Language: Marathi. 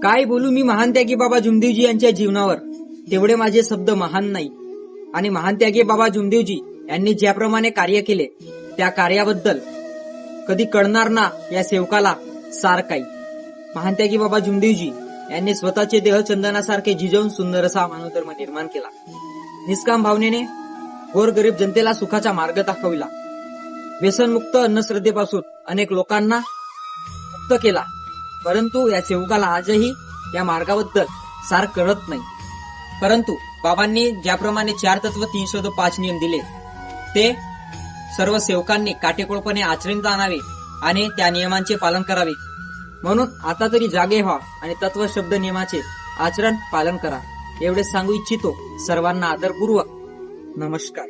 काय बोलू मी महान त्यागी बाबा जुमदेवजी यांच्या जीवनावर, तेवढे माझे शब्द महान नाही. आणि महान त्यागी बाबा जुमदेवजी यांनी ज्याप्रमाणे कार्य केले त्या कार्याबद्दल कधी कळणार ना या सेवकाला सार काही. महान त्यागी बाबा जुमदेवजी यांनी स्वतःचे देह चंदनासारखे झिजवून सुंदर असा मानवधर्म निर्माण केला. निष्काम भावनेने गोरगरीब जनतेला सुखाचा मार्ग दाखविला. व्यसनमुक्त अंधश्रद्धेपासून अनेक लोकांना मुक्त केला. परंतु या सेवकाला आजही या मार्गाबद्दल सार कळत नाही. परंतु बाबांनी ज्याप्रमाणे 4 तत्व 305 नियम दिले ते सर्व सेवकांनी काटेकोरपणे आचरणात आणावे आणि त्या नियमांचे पालन करावे. म्हणून आता तरी जागे व्हा आणि तत्व शब्द नियमाचे आचरण पालन करा. एवढे सांगू इच्छितो. सर्वांना आदरपूर्वक नमस्कार.